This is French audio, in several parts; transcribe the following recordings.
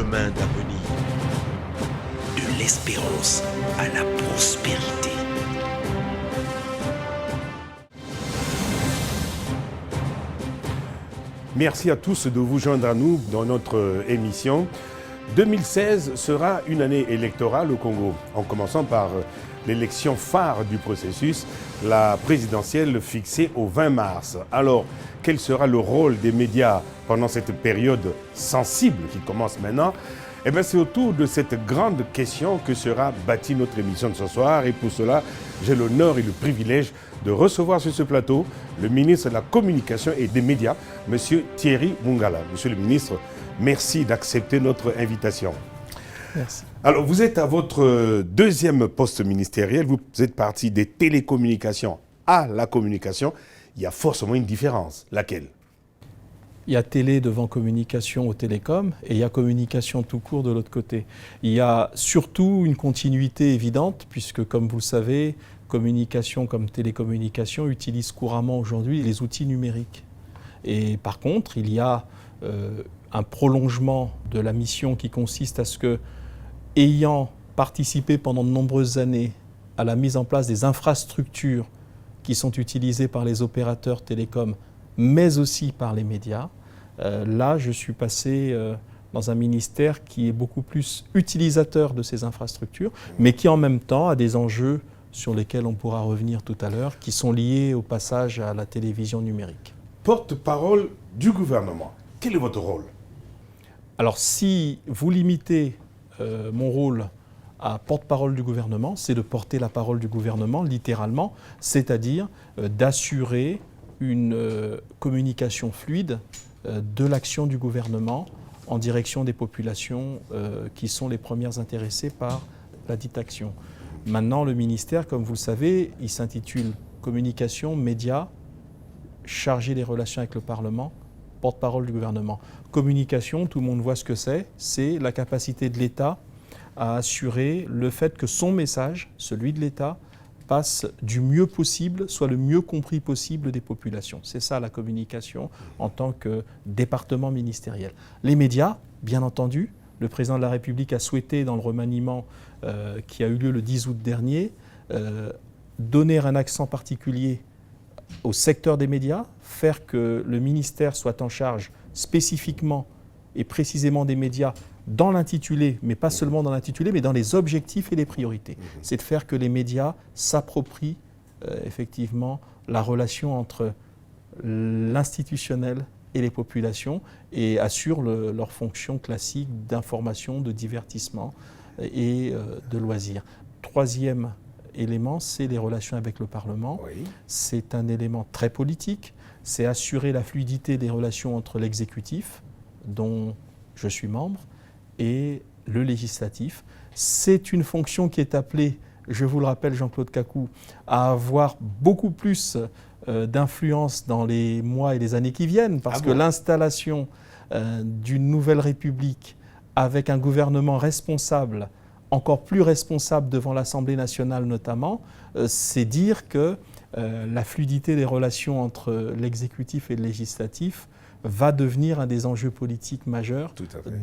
chemin d'avenir. De l'espérance à la prospérité. Merci à tous de vous joindre à nous dans notre émission. 2016 sera une année électorale au Congo, en commençant par l'élection phare du processus, la présidentielle fixée au 20 mars. Alors, quel sera le rôle des médias pendant cette période sensible qui commence maintenant? Eh bien, c'est autour de cette grande question que sera bâtie notre émission de ce soir. Et pour cela, j'ai l'honneur et le privilège de recevoir sur ce plateau le ministre de la Communication et des Médias, M. Thierry Mungala. Monsieur le ministre, merci d'accepter notre invitation. Merci. Alors, vous êtes à votre deuxième poste ministériel. Vous êtes parti des télécommunications à la communication. Il y a forcément une différence. Laquelle? Il y a télé devant communication au télécom et il y a communication tout court de l'autre côté. Il y a surtout une continuité évidente puisque, comme vous le savez, communication comme télécommunication utilisent couramment aujourd'hui les outils numériques. Et par contre, il y a un prolongement de la mission qui consiste à ce que, ayant participé pendant de nombreuses années à la mise en place des infrastructures qui sont utilisées par les opérateurs télécoms, mais aussi par les médias, là, je suis passé dans un ministère qui est beaucoup plus utilisateur de ces infrastructures, mais qui en même temps a des enjeux sur lesquels on pourra revenir tout à l'heure, qui sont liés au passage à la télévision numérique. Porte-parole du gouvernement, quel est votre rôle? Alors, si vous limitez mon rôle à porte-parole du gouvernement, c'est de porter la parole du gouvernement, littéralement, c'est-à-dire d'assurer une communication fluide de l'action du gouvernement en direction des populations qui sont les premières intéressées par la dite action. Maintenant, le ministère, comme vous le savez, il s'intitule Communication, Médias, chargé des relations avec le Parlement, porte-parole du gouvernement. Communication, tout le monde voit ce que c'est la capacité de l'État à assurer le fait que son message, celui de l'État, passe du mieux possible, soit le mieux compris possible des populations. C'est ça la communication en tant que département ministériel. Les médias, bien entendu, le président de la République a souhaité, dans le remaniement qui a eu lieu le 10 août dernier, donner un accent particulier au secteur des médias, faire que le ministère soit en charge spécifiquement et précisément des médias dans l'intitulé, mais pas seulement dans l'intitulé, mais dans les objectifs et les priorités. C'est de faire que les médias s'approprient effectivement la relation entre l'institutionnel et les populations et assurent leur fonction classique d'information, de divertissement et de loisirs. Troisième élément, c'est les relations avec le Parlement. Oui. C'est un élément très politique. C'est assurer la fluidité des relations entre l'exécutif, dont je suis membre, et le législatif. C'est une fonction qui est appelée, je vous le rappelle Jean-Claude Kakou, à avoir beaucoup plus d'influence dans les mois et les années qui viennent, parce que l'installation d'une nouvelle République avec un gouvernement responsable, encore plus responsable devant l'Assemblée nationale notamment, c'est dire que la fluidité des relations entre l'exécutif et le législatif va devenir un des enjeux politiques majeurs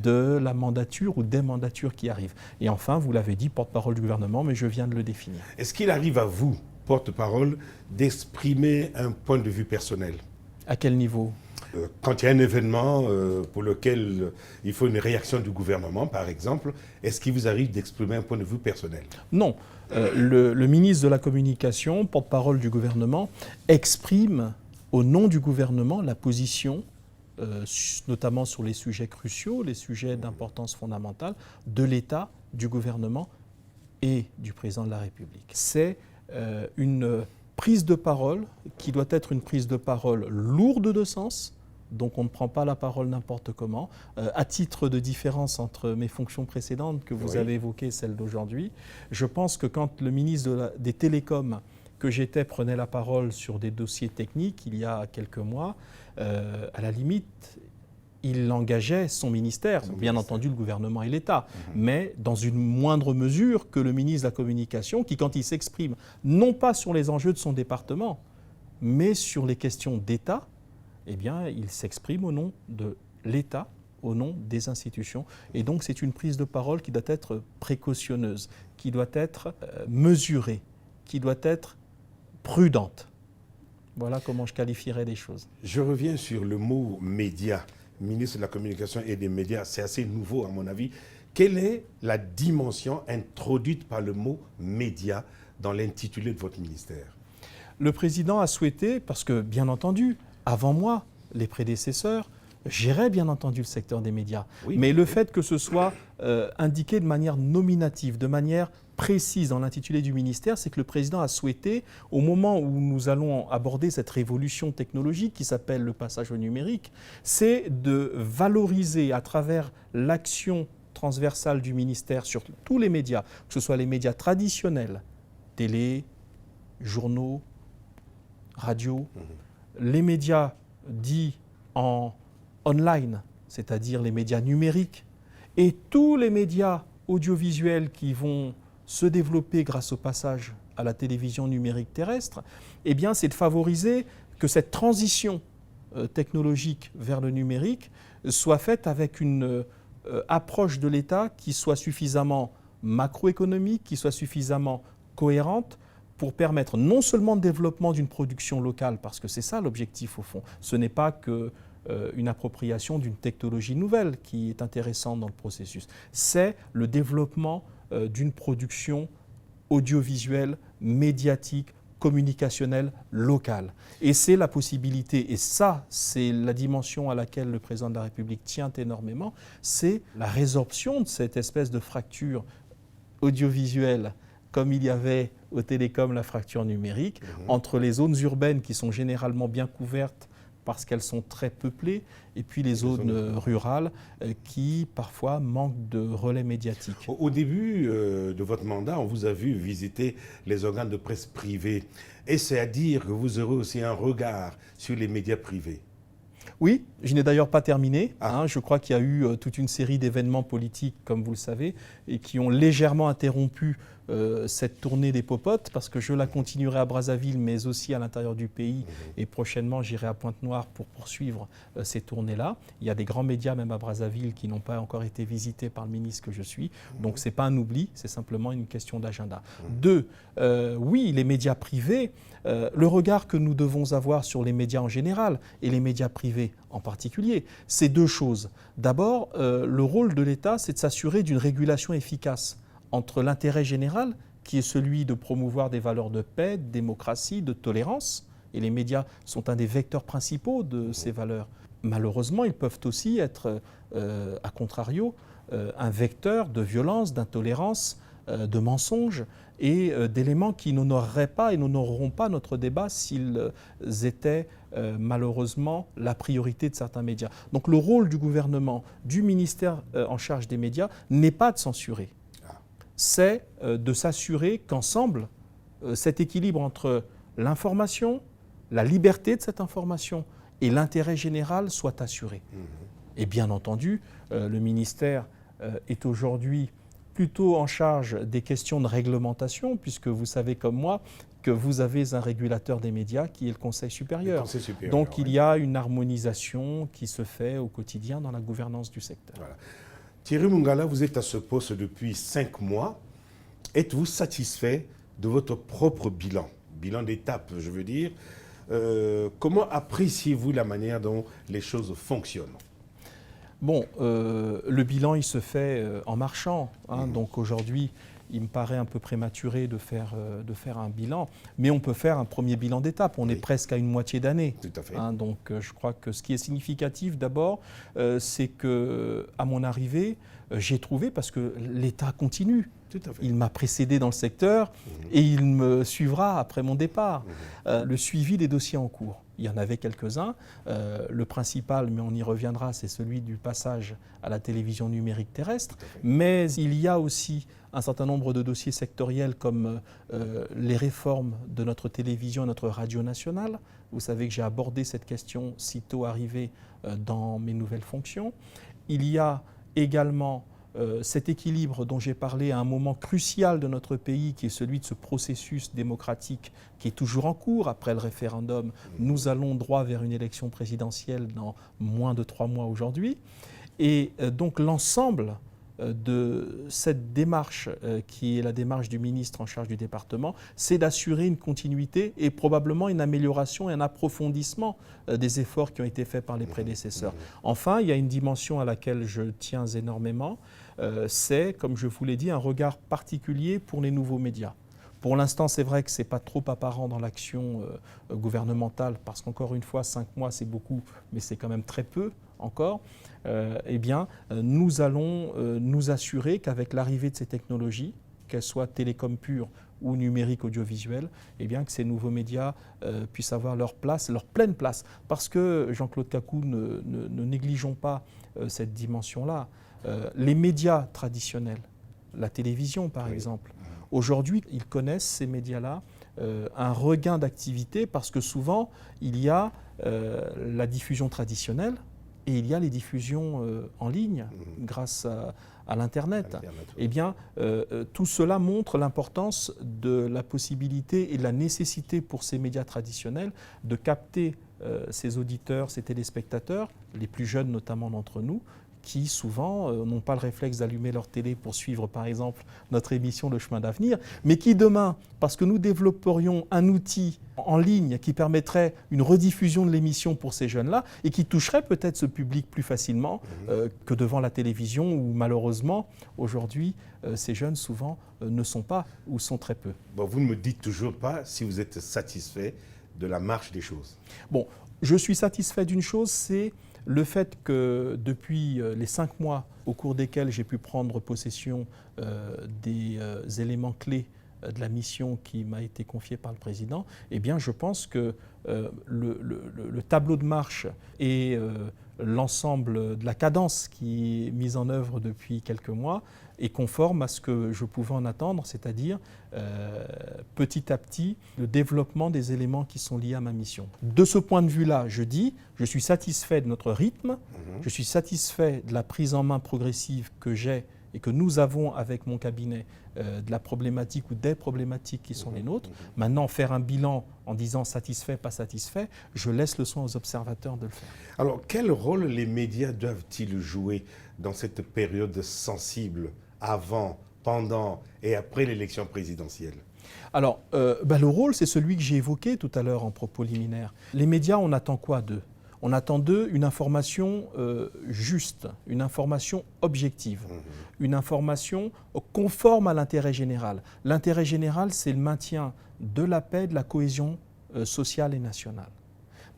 de la mandature ou des mandatures qui arrivent. Et enfin, vous l'avez dit, porte-parole du gouvernement, mais je viens de le définir. Est-ce qu'il arrive à vous, porte-parole, d'exprimer un point de vue personnel? À quel niveau? Quand il y a un événement pour lequel il faut une réaction du gouvernement, par exemple, est-ce qu'il vous arrive d'exprimer un point de vue personnel? Non. Le ministre de la Communication, porte-parole du gouvernement, exprime au nom du gouvernement la position notamment sur les sujets cruciaux, les sujets d'importance fondamentale de l'État, du gouvernement et du président de la République. C'est une prise de parole qui doit être une prise de parole lourde de sens, donc on ne prend pas la parole n'importe comment. À titre de différence entre mes fonctions précédentes que vous avez évoquées, celle d'aujourd'hui, je pense que quand le ministre des Télécoms que j'étais prenait la parole sur des dossiers techniques il y a quelques mois, à la limite, il engageait son ministère, bien entendu le gouvernement et l'État, mais dans une moindre mesure que le ministre de la Communication, qui quand il s'exprime, non pas sur les enjeux de son département, mais sur les questions d'État, eh bien, il s'exprime au nom de l'État, au nom des institutions. Et donc c'est une prise de parole qui doit être précautionneuse, qui doit être mesurée, qui doit être prudente. Voilà comment je qualifierais les choses. Je reviens sur le mot « média ». Ministre de la Communication et des Médias, c'est assez nouveau à mon avis. Quelle est la dimension introduite par le mot « média » dans l'intitulé de votre ministère? Le président a souhaité, parce que bien entendu, avant moi, les prédécesseurs géraient bien entendu le secteur des médias. Oui, mais le fait que ce soit indiqué de manière nominative, de manière précise dans l'intitulé du ministère, c'est que le président a souhaité, au moment où nous allons aborder cette révolution technologique qui s'appelle le passage au numérique, c'est de valoriser à travers l'action transversale du ministère sur tous les médias, que ce soit les médias traditionnels, télé, journaux, radio, les médias dits en online, c'est-à-dire les médias numériques, et tous les médias audiovisuels qui vont se développer grâce au passage à la télévision numérique terrestre, eh bien, c'est de favoriser que cette transition technologique vers le numérique soit faite avec une approche de l'État qui soit suffisamment macroéconomique, qui soit suffisamment cohérente pour permettre non seulement le développement d'une production locale, parce que c'est ça l'objectif au fond, ce n'est pas qu'une appropriation d'une technologie nouvelle qui est intéressante dans le processus, c'est le développement d'une production audiovisuelle, médiatique, communicationnelle, locale. Et c'est la possibilité, et ça, c'est la dimension à laquelle le président de la République tient énormément, c'est la résorption de cette espèce de fracture audiovisuelle, comme il y avait aux télécoms la fracture numérique, entre les zones urbaines qui sont généralement bien couvertes parce qu'elles sont très peuplées, et puis les zones rurales qui parfois manquent de relais médiatiques. Au début de votre mandat, on vous a vu visiter les organes de presse privés. Et c'est à dire que vous aurez aussi un regard sur les médias privés. Oui, je n'ai d'ailleurs pas terminé. Je crois qu'il y a eu toute une série d'événements politiques, comme vous le savez, et qui ont légèrement interrompu cette tournée des popotes, parce que je la continuerai à Brazzaville, mais aussi à l'intérieur du pays. Et prochainement, j'irai à Pointe-Noire pour poursuivre ces tournées-là. Il y a des grands médias, même à Brazzaville, qui n'ont pas encore été visités par le ministre que je suis. Donc, ce n'est pas un oubli, c'est simplement une question d'agenda. Deux, oui, les médias privés, le regard que nous devons avoir sur les médias en général et les médias privés en particulier, c'est deux choses. D'abord, le rôle de l'État, c'est de s'assurer d'une régulation efficace entre l'intérêt général, qui est celui de promouvoir des valeurs de paix, de démocratie, de tolérance, et les médias sont un des vecteurs principaux de ces valeurs. Malheureusement, ils peuvent aussi être, à contrario, un vecteur de violence, d'intolérance, de mensonges et d'éléments qui n'honoreraient pas et n'honoreront pas notre débat s'ils étaient malheureusement la priorité de certains médias. Donc le rôle du gouvernement, du ministère en charge des médias, n'est pas de censurer. C'est de s'assurer qu'ensemble, cet équilibre entre l'information, la liberté de cette information et l'intérêt général soit assuré. Et bien entendu, le ministère est aujourd'hui plutôt en charge des questions de réglementation, puisque vous savez comme moi que vous avez un régulateur des médias qui est le Conseil supérieur. Le Conseil supérieur, donc il y a une harmonisation qui se fait au quotidien dans la gouvernance du secteur. Voilà. Thierry Mungala, vous êtes à ce poste depuis 5 mois. Êtes-vous satisfait de votre propre bilan d'étape, je veux dire? Comment appréciez-vous la manière dont les choses fonctionnent? Bon, le bilan, il se fait en marchant. Donc aujourd'hui, il me paraît un peu prématuré de faire un bilan, mais on peut faire un premier bilan d'étape. On est presque à une moitié d'année. Tout à fait. Donc je crois que ce qui est significatif d'abord, c'est qu'à mon arrivée, j'ai trouvé, parce que l'État continue. Tout à fait. Il m'a précédé dans le secteur et il me suivra après mon départ. Le suivi des dossiers en cours. Il y en avait quelques-uns. Le principal, mais on y reviendra, c'est celui du passage à la télévision numérique terrestre. Mais il y a aussi un certain nombre de dossiers sectoriels comme les réformes de notre télévision et notre radio nationale. Vous savez que j'ai abordé cette question sitôt arrivé dans mes nouvelles fonctions. Il y a également cet équilibre dont j'ai parlé à un moment crucial de notre pays, qui est celui de ce processus démocratique qui est toujours en cours. Après le référendum, nous allons droit vers une élection présidentielle dans moins de 3 mois aujourd'hui. Et donc l'ensemble de cette démarche, qui est la démarche du ministre en charge du département, c'est d'assurer une continuité et probablement une amélioration et un approfondissement des efforts qui ont été faits par les prédécesseurs. Enfin, il y a une dimension à laquelle je tiens énormément, c'est, comme je vous l'ai dit, un regard particulier pour les nouveaux médias. Pour l'instant, c'est vrai que ce n'est pas trop apparent dans l'action gouvernementale, parce qu'encore une fois, 5 mois, c'est beaucoup, mais c'est quand même très peu encore. Eh bien, nous allons nous assurer qu'avec l'arrivée de ces technologies, qu'elles soient télécom pure ou numérique audiovisuel, eh bien, que ces nouveaux médias puissent avoir leur place, leur pleine place. Parce que, Jean-Claude Cacou, ne négligeons pas cette dimension-là. Les médias traditionnels, la télévision par exemple, aujourd'hui, ils connaissent, ces médias-là, un regain d'activité parce que souvent, il y a la diffusion traditionnelle et il y a les diffusions en ligne grâce à l'Internet. Eh bien, tout cela montre l'importance de la possibilité et de la nécessité pour ces médias traditionnels de capter ces auditeurs, ces téléspectateurs, les plus jeunes notamment d'entre nous, qui souvent n'ont pas le réflexe d'allumer leur télé pour suivre par exemple notre émission Le Chemin d'Avenir, mais qui demain, parce que nous développerions un outil en ligne qui permettrait une rediffusion de l'émission pour ces jeunes-là et qui toucherait peut-être ce public plus facilement que devant la télévision où malheureusement aujourd'hui ces jeunes souvent ne sont pas ou sont très peu. Bon, vous ne me dites toujours pas si vous êtes satisfait de la marche des choses. Bon, je suis satisfait d'une chose, c'est le fait que depuis les 5 mois au cours desquels j'ai pu prendre possession des éléments clés de la mission qui m'a été confiée par le président, eh bien je pense que le tableau de marche et l'ensemble de la cadence qui est mise en œuvre depuis quelques mois est conforme à ce que je pouvais en attendre, c'est-à-dire petit à petit le développement des éléments qui sont liés à ma mission. De ce point de vue-là, je dis, je suis satisfait de notre rythme, je suis satisfait de la prise en main progressive que j'ai et que nous avons avec mon cabinet de la problématique ou des problématiques qui sont les nôtres. Maintenant, faire un bilan en disant satisfait, pas satisfait, je laisse le soin aux observateurs de le faire. Alors, quel rôle les médias doivent-ils jouer dans cette période sensible, avant, pendant et après l'élection présidentielle ? Alors, le rôle, c'est celui que j'ai évoqué tout à l'heure en propos liminaire. Les médias, on attend quoi d'eux ? On attend d'eux une information juste, une information objective, une information conforme à l'intérêt général. L'intérêt général, c'est le maintien de la paix, de la cohésion sociale et nationale.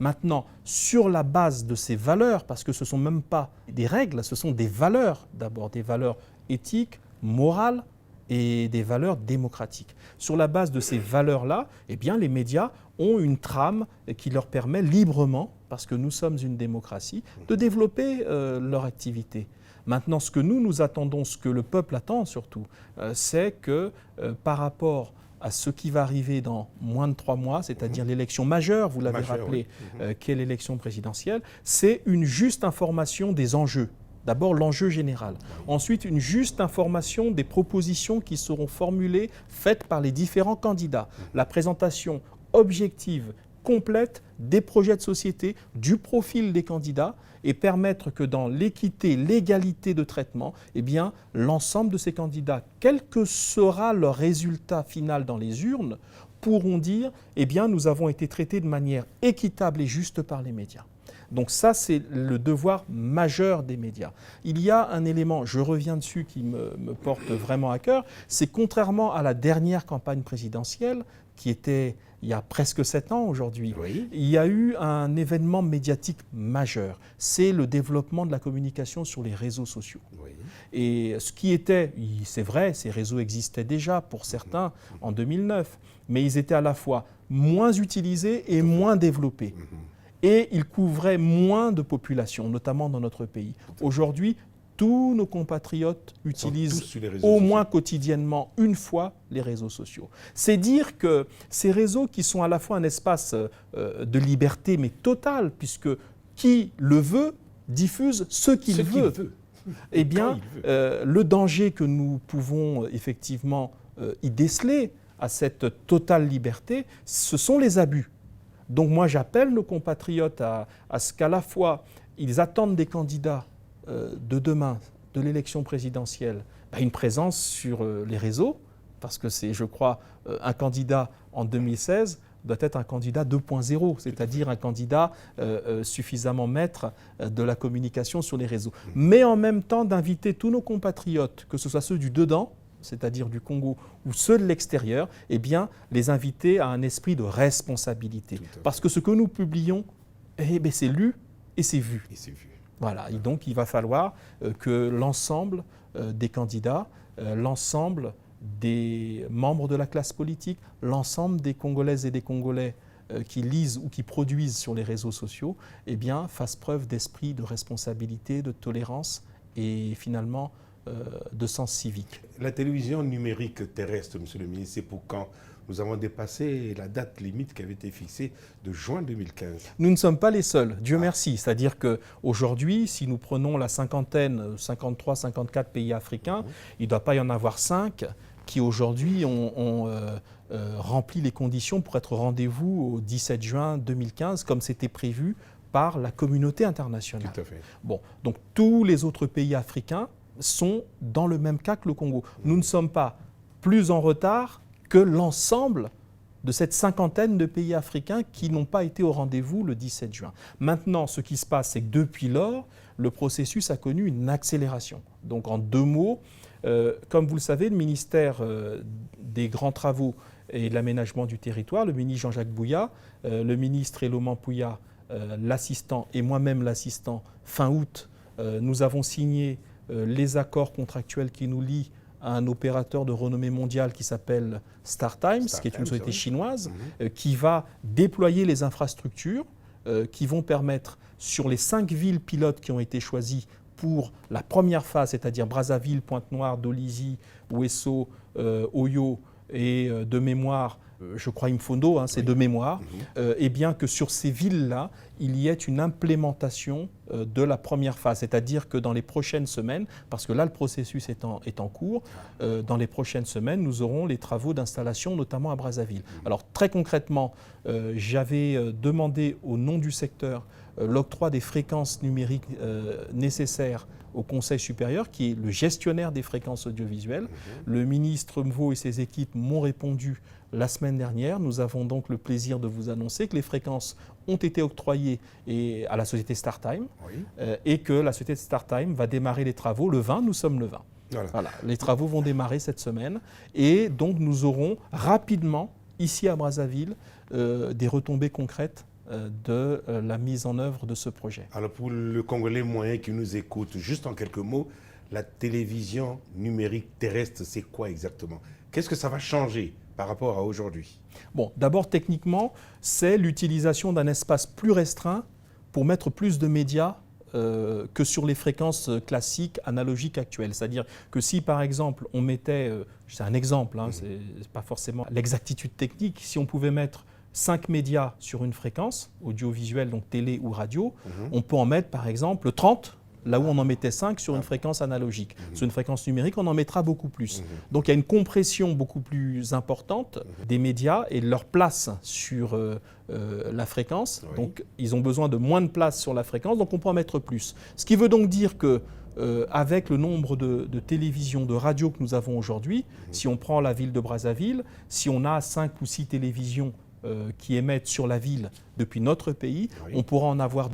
Maintenant, sur la base de ces valeurs, parce que ce ne sont même pas des règles, ce sont des valeurs d'abord, des valeurs éthiques, morales et des valeurs démocratiques. Sur la base de ces valeurs-là, eh bien, les médias ont une trame qui leur permet librement, parce que nous sommes une démocratie, de développer leur activité. Maintenant, ce que nous attendons, ce que le peuple attend surtout, c'est que par rapport à ce qui va arriver dans moins de 3 mois, c'est-à-dire l'élection majeure, vous l'avez rappelé, qu'est l'élection présidentielle, c'est une juste information des enjeux. D'abord l'enjeu général. Ensuite, une juste information des propositions qui seront formulées, faites par les différents candidats. La présentation objective, complète des projets de société, du profil des candidats et permettre que dans l'équité, l'égalité de traitement, eh bien, l'ensemble de ces candidats, quel que sera leur résultat final dans les urnes, pourront dire eh bien, nous avons été traités de manière équitable et juste par les médias. Donc ça, c'est le devoir majeur des médias. Il y a un élément, je reviens dessus, qui me porte vraiment à cœur, c'est contrairement à la dernière campagne présidentielle, qui était il y a presque 7 ans aujourd'hui, il y a eu un événement médiatique majeur. C'est le développement de la communication sur les réseaux sociaux. Et ce qui était, c'est vrai, ces réseaux existaient déjà pour certains en 2009, mais ils étaient à la fois moins utilisés et moins développés. Et ils couvraient moins de populations, notamment dans notre pays. Aujourd'hui, tous nos compatriotes utilisent au moins quotidiennement une fois les réseaux sociaux. C'est dire que ces réseaux qui sont à la fois un espace de liberté mais totale, puisque qui le veut diffuse ce qu'il veut. Eh bien, le danger que nous pouvons effectivement y déceler à cette totale liberté, ce sont les abus. Donc moi j'appelle nos compatriotes à ce qu'à la fois ils attendent des candidats de demain, de l'élection présidentielle, une présence sur les réseaux, parce que c'est, je crois, un candidat en 2016 doit être un candidat 2.0, c'est-à-dire un candidat suffisamment maître de la communication sur les réseaux. Mais en même temps d'inviter tous nos compatriotes, que ce soit ceux du dedans, c'est-à-dire du Congo, ou ceux de l'extérieur, eh bien, les inviter à un esprit de responsabilité. Parce que ce que nous publions, c'est lu et c'est vu. Voilà, et donc il va falloir que l'ensemble des candidats, l'ensemble des membres de la classe politique, l'ensemble des Congolaises et des Congolais qui lisent ou qui produisent sur les réseaux sociaux, eh bien, fassent preuve d'esprit de responsabilité, de tolérance et finalement de sens civique. La télévision numérique terrestre, Monsieur le ministre, c'est pour quand? Nous avons dépassé la date limite qui avait été fixée de juin 2015. Nous ne sommes pas les seuls, Dieu merci. C'est-à-dire qu'aujourd'hui, si nous prenons la cinquantaine, 53, 54 pays africains, il ne doit pas y en avoir 5 qui aujourd'hui ont rempli les conditions pour être au rendez-vous au 17 juin 2015, comme c'était prévu par la communauté internationale. Tout à fait. Bon, donc tous les autres pays africains sont dans le même cas que le Congo. Nous ne sommes pas plus en retard que l'ensemble de cette cinquantaine de pays africains qui n'ont pas été au rendez-vous le 17 juin. Maintenant, ce qui se passe, c'est que depuis lors, le processus a connu une accélération. Donc en 2 mots, comme vous le savez, le ministère des Grands Travaux et de l'Aménagement du Territoire, le ministre Jean-Jacques Bouya, le ministre Eloman Pouya, l'assistant et moi-même l'assistant, fin août, nous avons signé les accords contractuels qui nous lient à un opérateur de renommée mondiale qui s'appelle StarTimes, qui est une société chinoise, qui va déployer les infrastructures qui vont permettre, sur les 5 villes pilotes qui ont été choisies pour la première phase, c'est-à-dire Brazzaville, Pointe-Noire, Dolisie, Ouesso, Oyo et de mémoire, je crois Imfondo, c'est de mémoire, et bien que sur ces villes-là, il y ait une implémentation de la première phase. C'est-à-dire que dans les prochaines semaines, parce que là le processus est en cours, dans les prochaines semaines, nous aurons les travaux d'installation, notamment à Brazzaville. Alors très concrètement, j'avais demandé au nom du secteur l'octroi des fréquences numériques nécessaires au Conseil supérieur, qui est le gestionnaire des fréquences audiovisuelles. Le ministre Mvo et ses équipes m'ont répondu la semaine dernière. Nous avons donc le plaisir de vous annoncer que les fréquences ont été octroyées à la société StarTime et que la société StarTime va démarrer les travaux le 20, nous sommes le 20. Voilà. Les travaux vont démarrer cette semaine et donc nous aurons rapidement, ici à Brazzaville, des retombées concrètes de la mise en œuvre de ce projet. Alors pour le Congolais moyen qui nous écoute, juste en quelques mots, la télévision numérique terrestre, c'est quoi exactement? Qu'est-ce que ça va changer par rapport à aujourd'hui? Bon, d'abord techniquement, c'est l'utilisation d'un espace plus restreint pour mettre plus de médias que sur les fréquences classiques, analogiques actuelles. C'est-à-dire que si par exemple on mettait, c'est un exemple, c'est pas forcément l'exactitude technique, si on pouvait mettre 5 médias sur une fréquence, audiovisuelle, donc télé ou radio, on peut en mettre par exemple 30, là où on en mettait 5 sur une fréquence analogique. Sur une fréquence numérique, on en mettra beaucoup plus. Donc il y a une compression beaucoup plus importante des médias et de leur place sur la fréquence. Donc ils ont besoin de moins de place sur la fréquence, donc on peut en mettre plus. Ce qui veut donc dire que avec le nombre de télévisions, de radios que nous avons aujourd'hui, si on prend la ville de Brazzaville, si on a 5 ou 6 télévisions qui émettent sur la ville depuis notre pays, on pourra en avoir